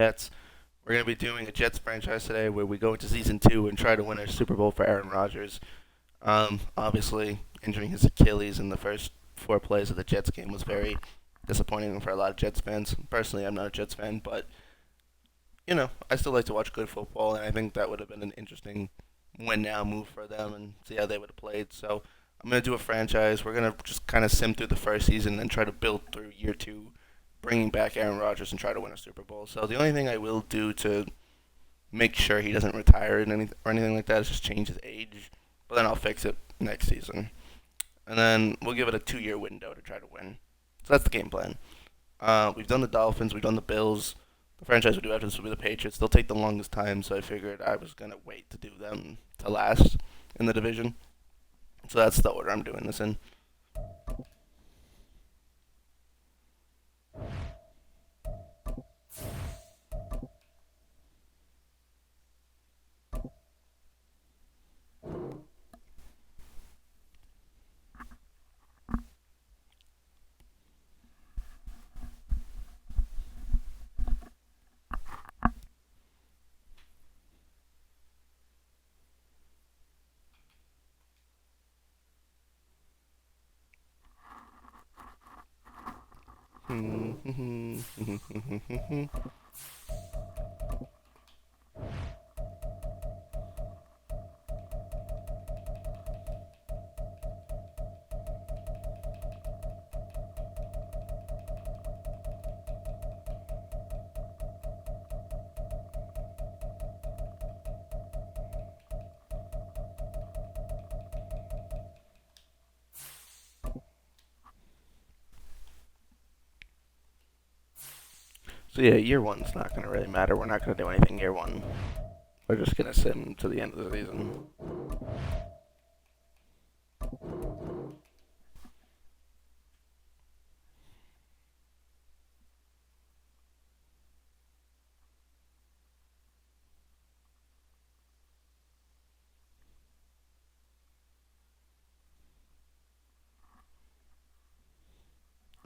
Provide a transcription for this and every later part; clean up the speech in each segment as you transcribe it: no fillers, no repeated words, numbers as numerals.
Jets. We're going to be doing a Jets franchise today where we go into season two and try to win a Super Bowl for Aaron Rodgers. Obviously, injuring his Achilles in the first four plays of the Jets game was very disappointing for a lot of Jets fans. Personally, I'm not a Jets fan, but I still like to watch good football, and I think that would have been an interesting win now move for them and see how they would have played. So I'm gonna do a franchise. We're gonna just kind of sim through the first season and try to build through year two, bringing back Aaron Rodgers and try to win a Super Bowl. So the only thing I will do to make sure he doesn't retire or anything like that is just change his age. But then I'll fix it next season, and then we'll give it a 2 year window to try to win. So that's the game plan. We've done the Dolphins, we've done the Bills. The franchise we do after this will be the Patriots. They'll take the longest time, so I figured I was gonna wait to do them to last in the division. So that's the order I'm doing this in. So yeah, year one's not gonna really matter. We're not gonna do anything year one. We're just gonna sim to the end of the season.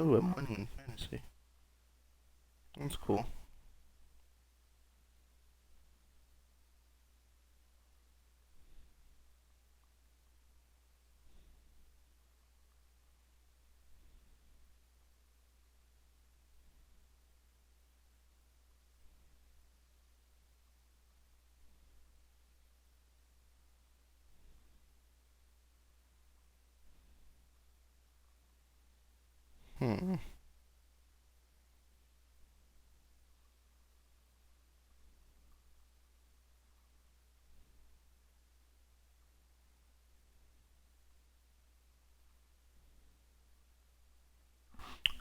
Ooh, I'm winning in fantasy. That's cool. Hmm.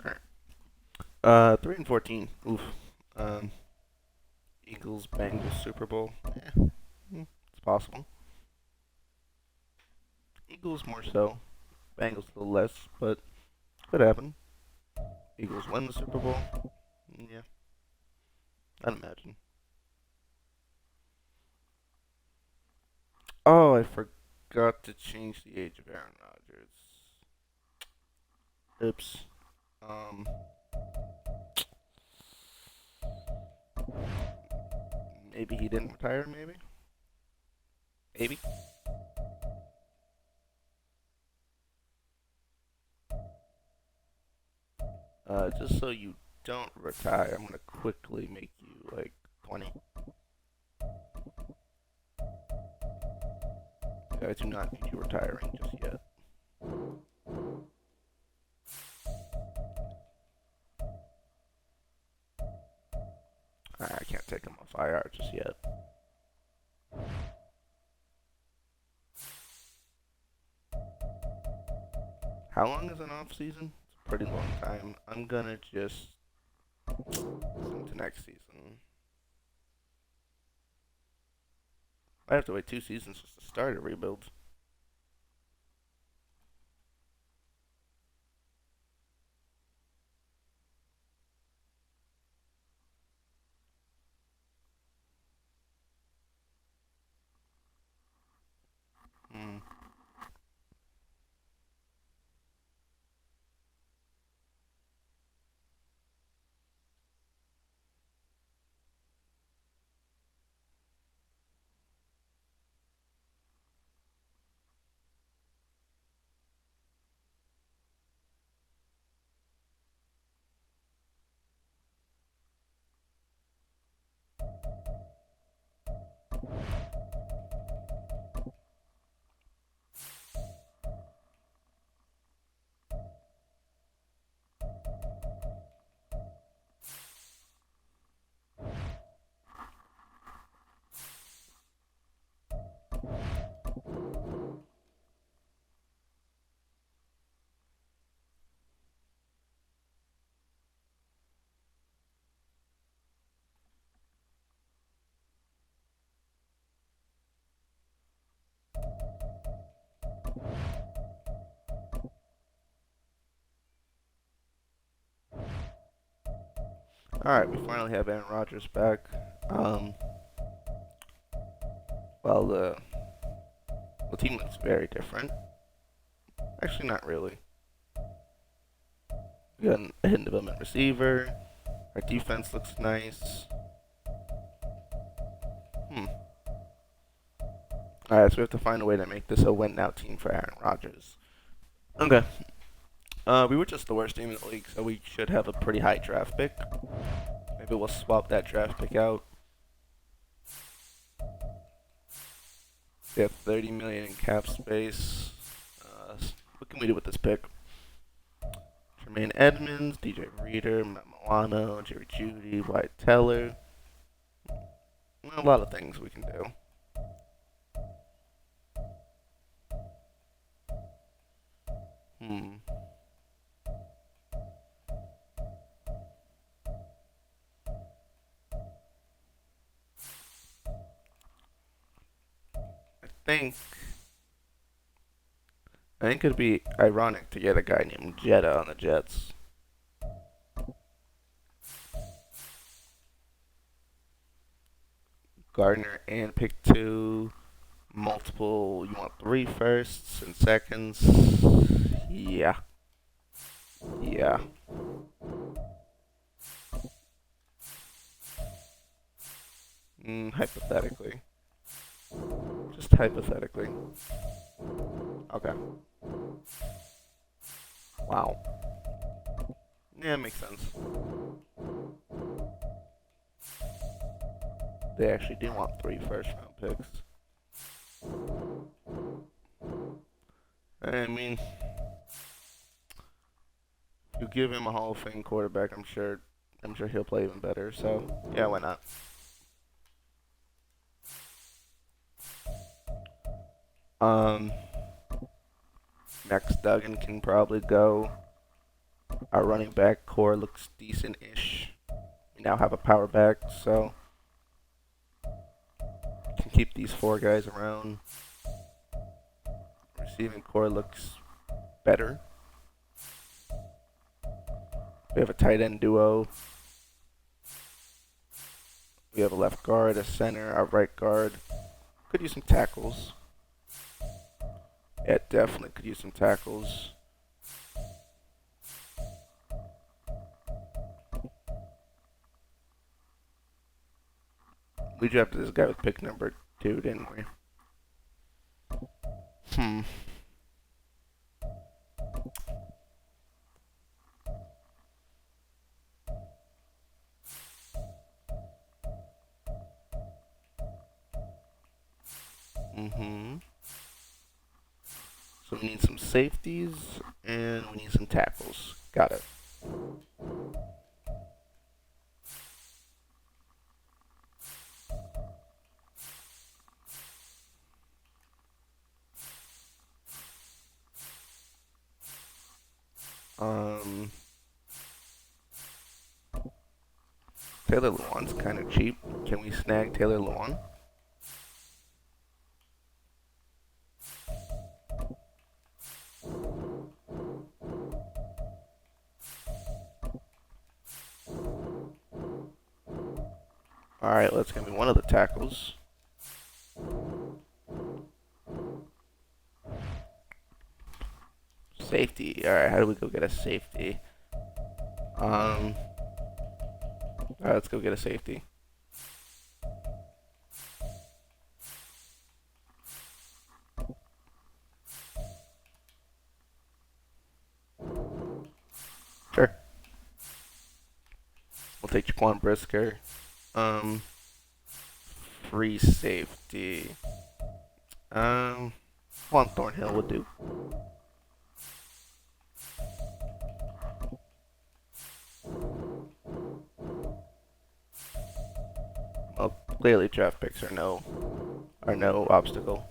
Alright. 3-14. Oof. Um, Eagles Bengals Super Bowl. Yeah, it's possible. Eagles more so. Bengals a little less, but could happen. Eagles win the Super Bowl. Yeah, I'd imagine. Oh, I forgot to change the age of Aaron Rodgers. Oops. Um, Maybe he didn't retire. Maybe. Just so you don't retire, I'm gonna quickly make you like 20. I do not need you retiring just yet. I can't take him off IR just yet. How long is an off season? It's a pretty long time. I'm gonna just into next season. I have to wait 2 seasons just to start a rebuild. Hmm. Alright, we finally have Aaron Rodgers back. Um, well, the team looks very different. Actually, not really. We got a hidden development receiver. Our defense looks nice. Alright, so we have to find a way to make this a win-now team for Aaron Rodgers. Okay. We were just the worst team in the league, so we should have a pretty high draft pick. Maybe we'll swap that draft pick out. We have 30 million in cap space. What can we do with this pick? Jermaine Edmonds, DJ Reader, Matt Milano, Jerry Jeudy, Wyatt Teller. A lot of things we can do. think I think it'd be ironic to get a guy named Jetta on the Jets. Gardner and pick 2, multiple. You want 3 firsts and seconds? Yeah. Yeah. Hypothetically. Just hypothetically. Okay. Wow. Yeah, makes sense. They actually do want 3 first-round picks. I mean, if you give him a Hall of Fame quarterback, I'm sure he'll play even better. So yeah, why not? Max Duggan can probably go. Our running back core looks decent-ish. We now have a power back, so can keep these 4 guys around. Receiving core looks better. We have a tight end duo. We have a left guard, a center, a right guard. Could use some tackles. Yeah, definitely could use some tackles. We drafted this guy with pick number 2, didn't we? So we need some safeties and we need some tackles. Got it. Taylor Lewan's kind of cheap. Can we snag Taylor Lewan? Alright, let's give me one of the tackles. Safety. Alright, how do we go get a safety? Alright, let's go get a safety. Sure. We'll take Jaquan Brisker. Free safety. Juan Thornhill would do. Well, clearly draft picks are no obstacle.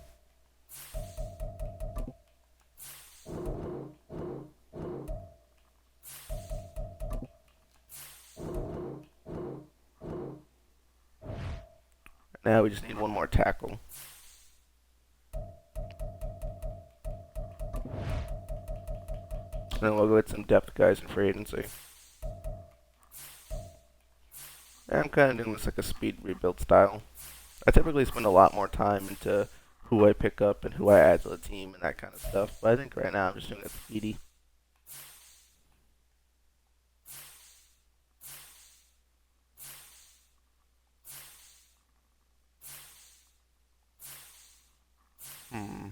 Now we just need one more tackle. Then we'll go get some depth guys in free agency. I'm kind of doing this like a speed rebuild style. I typically spend a lot more time into who I pick up and who I add to the team and that kind of stuff. But I think right now I'm just doing it speedy. Hmm.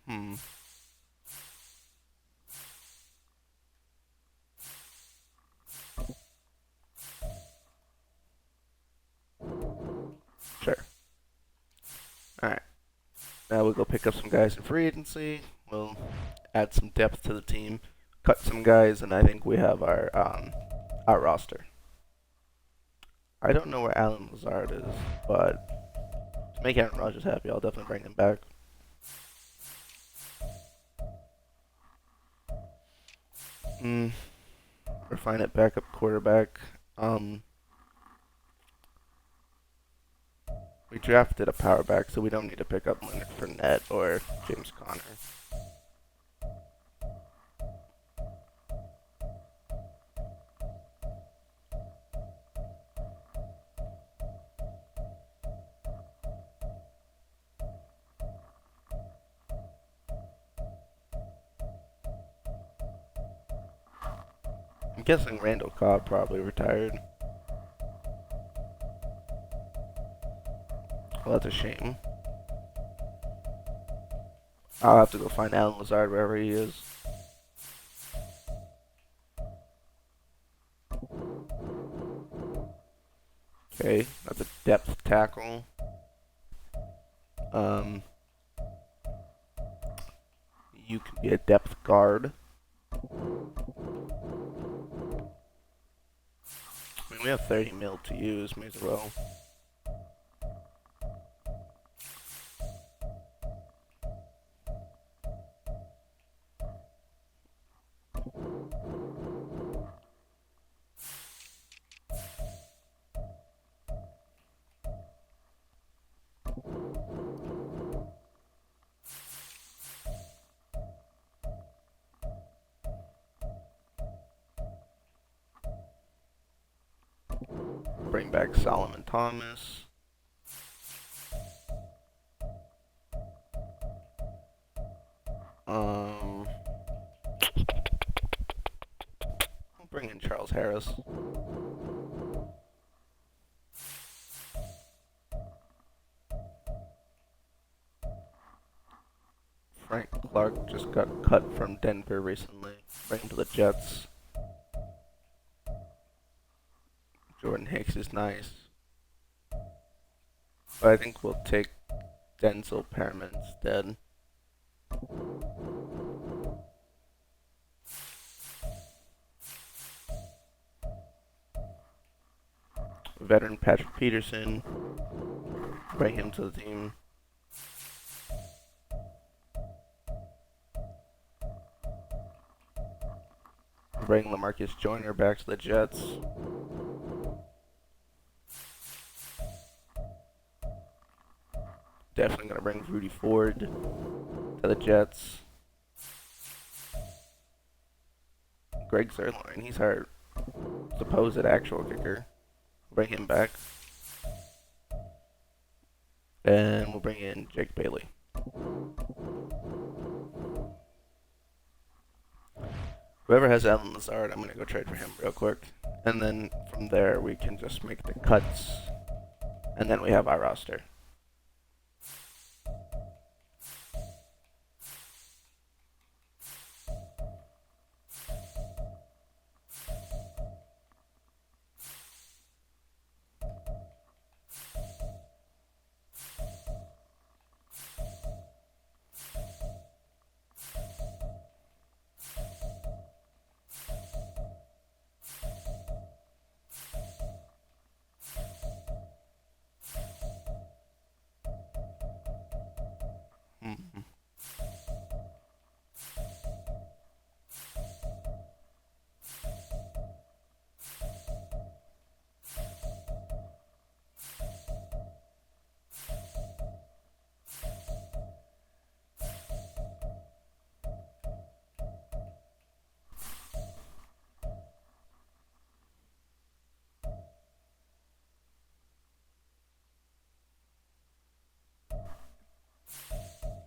Hmm. Sure. Alright. Now we'll go pick up some guys in free agency. We'll add some depth to the team, cut some guys, and I think we have our roster. I don't know where Alan Lazard is, but to make Aaron Rodgers happy, I'll definitely bring him back. Hmm. Refine it backup quarterback. Um, we drafted a power back, so we don't need to pick up Leonard Fournette or James Conner. I'm guessing Randall Cobb probably retired. Well, that's a shame. I'll have to go find Alan Lazard wherever he is. Okay, that's a depth tackle. Um, you can be a depth guard. I mean, we have 30 mil to use, may as well. Bring back Solomon Thomas. I'll bring in Charles Harris. Frank Clark just got cut from Denver recently. Bring him to the Jets. Jordan Hicks is nice. But I think we'll take Denzel Perriman instead. Veteran Patrick Peterson. Bring him to the team. Bring LaMarcus Joyner back to the Jets. Definitely gonna bring Rudy Ford to the Jets. Greg Zerline, he's our supposed actual kicker. Bring him back. And we'll bring in Jake Bailey. Whoever has Alan Lazard, I'm gonna go trade for him real quick. And then from there we can just make the cuts. And then we have our roster.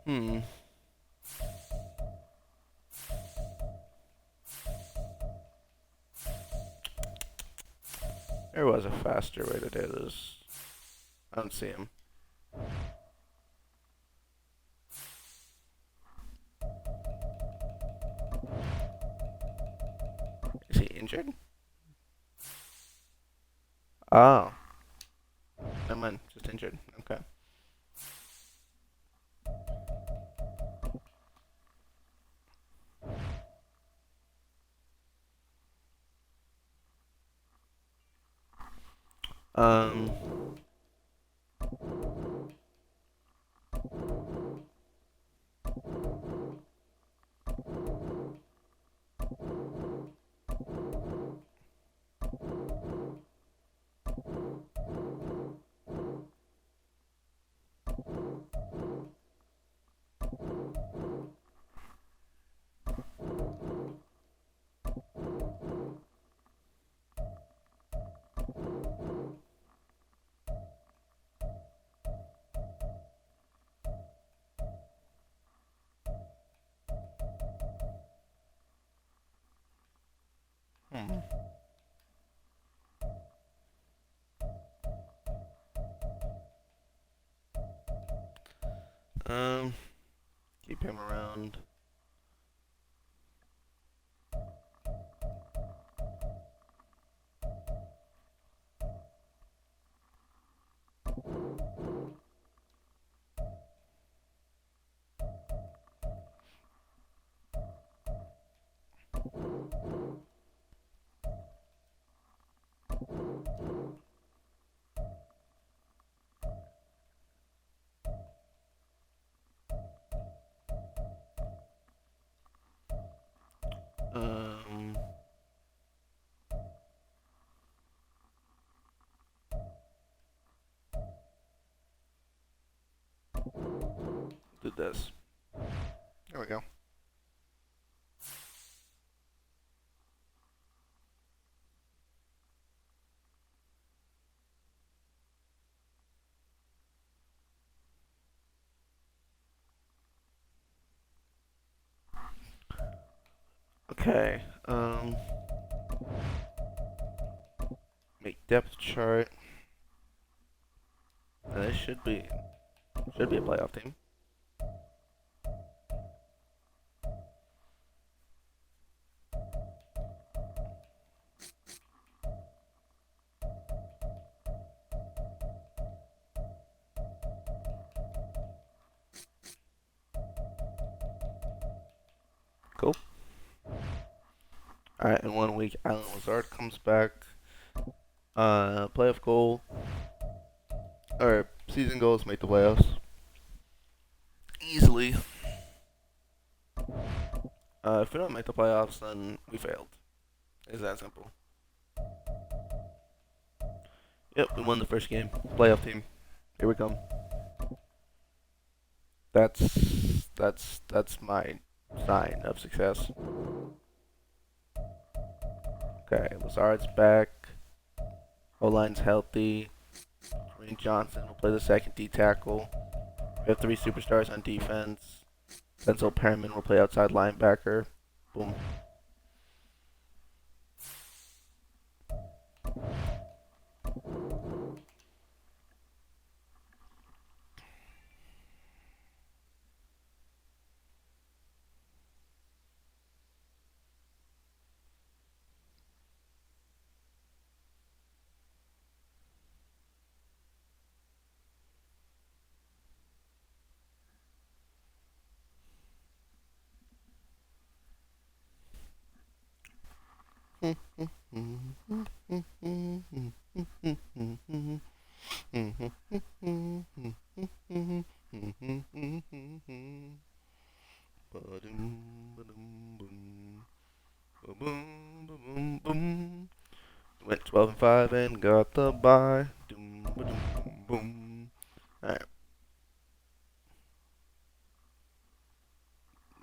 Hmm. There was a faster way to do this. I don't see him. Is he injured? Oh. Never mind. Just injured. Okay. Um. Hmm. Um. Keep him around. Um. Do this. There we go. Okay. Make depth chart. This should be a playoff team. Cool. All right. In 1 week, Alan Lazard comes back. Playoff goal or season goals make the playoffs easily. If we don't make the playoffs, then we failed. It's that simple. Yep, we won the first game. Playoff team. Here we come. That's my sign of success. Okay, Lazard's back. O-line's healthy. Rain Johnson will play the second D tackle. We have three superstars on defense. Denzel Perriman will play outside linebacker. Boom. Went 12-5 and got the bye. Doom, ba-doom, boom. Alright,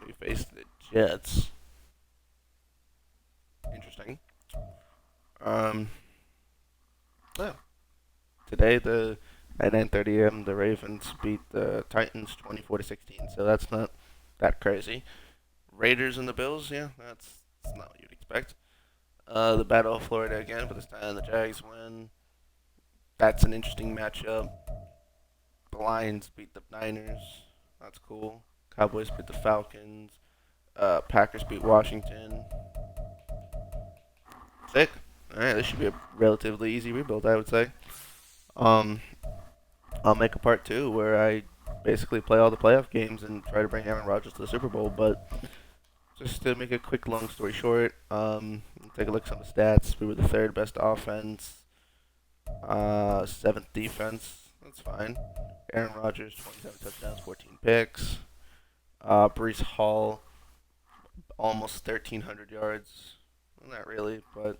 we face the Jets. Interesting. Um, yeah. Today At 9:30 a.m., the Ravens beat the Titans 24 to 16. So that's not that crazy. Raiders and the Bills, yeah, that's not what you'd expect. The Battle of Florida again, but this time the Jags win. That's an interesting matchup. The Lions beat the Niners. That's cool. Cowboys beat the Falcons. Packers beat Washington. Sick. All right, this should be a relatively easy rebuild, I would say. Um, I'll make a part two where I basically play all the playoff games and try to bring Aaron Rodgers to the Super Bowl. But just to make a quick, long story short, take a look at some of the stats. We were the third best offense, seventh defense. That's fine. Aaron Rodgers, 27 touchdowns, 14 picks. Brees Hall, almost 1,300 yards. Well, not really, but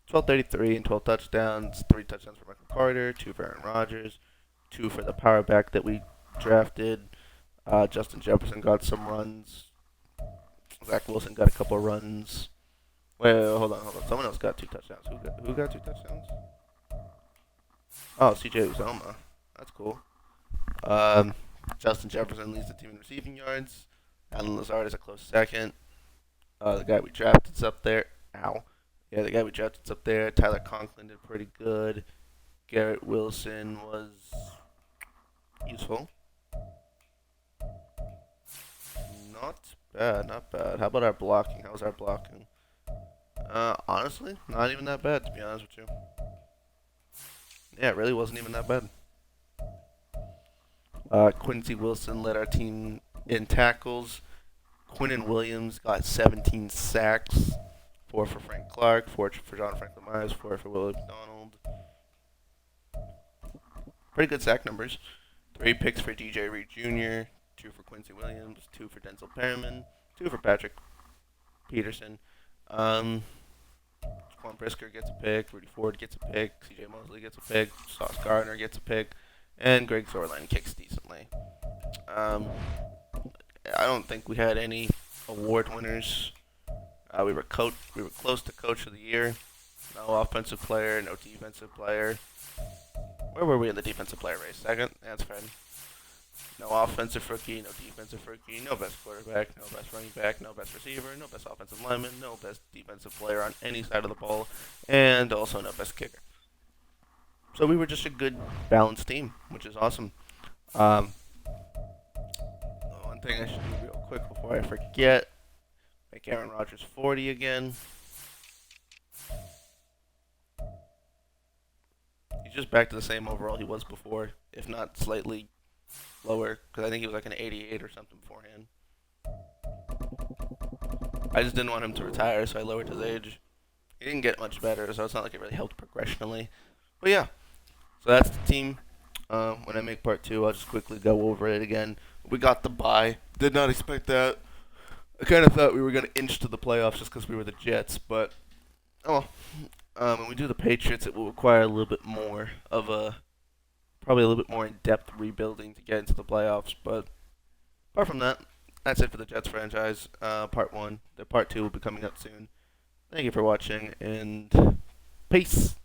1233 and 12 touchdowns. 3 touchdowns for Michael Carter, 2 for Aaron Rodgers, 2 for the power back that we drafted. Justin Jefferson got some runs. Zach Wilson got a couple of runs. Wait, hold on. Someone else got 2 touchdowns. Who got 2 touchdowns? Oh, CJ Uzoma. That's cool. Um, Justin Jefferson leads the team in receiving yards. Alan Lazard is a close second. The guy we drafted's up there. Ow. Yeah, the guy we drafted's up there. Tyler Conklin did pretty good. Garrett Wilson was useful. Not bad, not bad. How about our blocking? How's our blocking? Honestly, not even that bad, to be honest with you. Yeah, it really wasn't even that bad. Quincy Wilson led our team in tackles. Quinnen Williams got 17 sacks. 4 for Frank Clark, 4 for John Franklin Myers, 4 for Willie McDonald. Pretty good sack numbers. 3 picks for DJ Reed Jr., 2 for Quincy Williams, 2 for Denzel Perriman, 2 for Patrick Peterson. Quan Brisker gets a pick, Rudy Ford gets a pick, CJ Mosley gets a pick, Sauce Gardner gets a pick, and Greg Zorline kicks decently. I don't think we had any award winners. We were close to Coach of the Year. No offensive player, no defensive player. Where were we in the defensive player race? Second? That's fine. No offensive rookie, no defensive rookie, no best quarterback, no best running back, no best receiver, no best offensive lineman, no best defensive player on any side of the ball, and also no best kicker. So we were just a good, balanced team, which is awesome. Um, One thing I should do real quick before I forget, make Aaron Rodgers 40 again. He's just back to the same overall he was before, if not slightly lower, because I think he was like an 88 or something beforehand. I just didn't want him to retire, so I lowered his age. He didn't get much better, so it's not like it really helped progressionally. But yeah, so that's the team. When I make part two, I'll just quickly go over it again. We got the bye. Did not expect that. I kind of thought we were going to inch to the playoffs just because we were the Jets, but oh well. When we do the Patriots, it will require a little bit more of a, probably a little bit more in-depth rebuilding to get into the playoffs. But apart from that, that's it for the Jets franchise. Part one. The part two will be coming up soon. Thank you for watching, and peace.